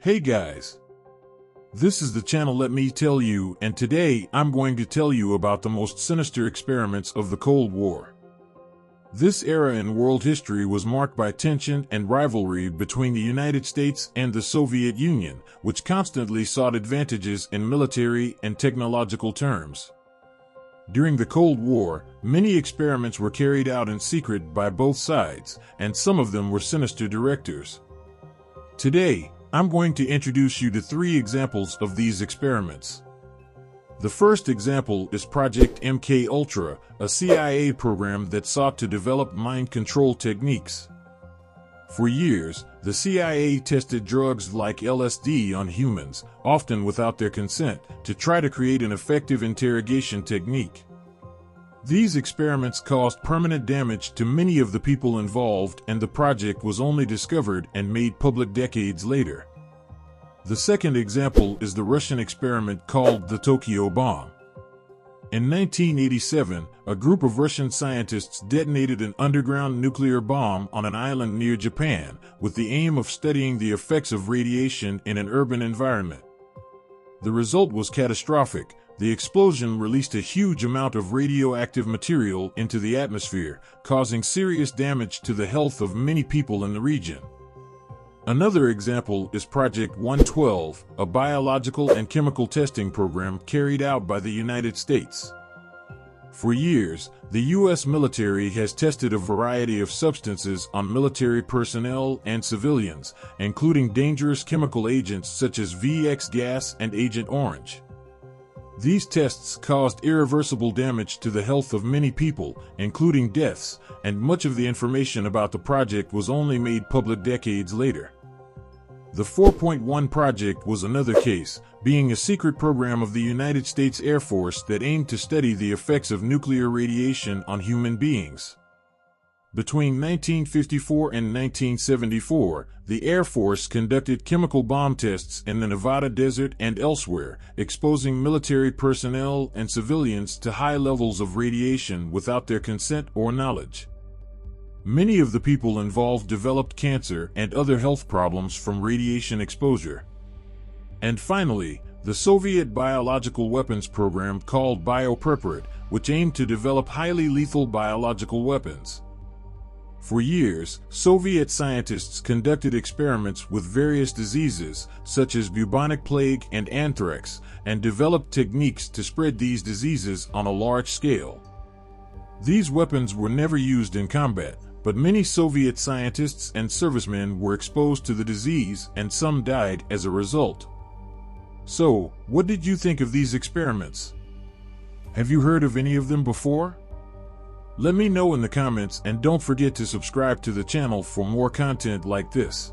Hey guys, this is the channel Let Me Tell You, and today I'm going to tell you about the most sinister experiments of the Cold War. This era in world history was marked by tension and rivalry between the United States and the Soviet Union, which constantly sought advantages in military and technological terms. During the Cold War, many experiments were carried out in secret by both sides, and some of them were sinister directors. Today, I'm going to introduce you to 3 examples of these experiments. The first example is Project MK-Ultra, a CIA program that sought to develop mind control techniques. For years, the CIA tested drugs like LSD on humans, often without their consent, to try to create an effective interrogation technique. These experiments caused permanent damage to many of the people involved, and the project was only discovered and made public decades later. The second example is the Russian experiment called the Tokyo Bomb. In 1987, a group of Russian scientists detonated an underground nuclear bomb on an island near Japan, with the aim of studying the effects of radiation in an urban environment. The result was catastrophic. The explosion released a huge amount of radioactive material into the atmosphere, causing serious damage to the health of many people in the region. Another example is Project 112, a biological and chemical testing program carried out by the United States. For years, the U.S. military has tested a variety of substances on military personnel and civilians, including dangerous chemical agents such as VX gas and Agent Orange. These tests caused irreversible damage to the health of many people, including deaths, and much of the information about the project was only made public decades later. The 4.1 Project was another case, being a secret program of the United States Air Force that aimed to study the effects of nuclear radiation on human beings. Between 1954 and 1974, the Air Force conducted chemical bomb tests in the Nevada desert and elsewhere, exposing military personnel and civilians to high levels of radiation without their consent or knowledge. Many of the people involved developed cancer and other health problems from radiation exposure. And finally, the Soviet biological weapons program called Biopreparat, which aimed to develop highly lethal biological weapons. For years, Soviet scientists conducted experiments with various diseases, such as bubonic plague and anthrax, and developed techniques to spread these diseases on a large scale. These weapons were never used in combat, but many Soviet scientists and servicemen were exposed to the disease, and some died as a result. So, what did you think of these experiments? Have you heard of any of them before? Let me know in the comments, and don't forget to subscribe to the channel for more content like this.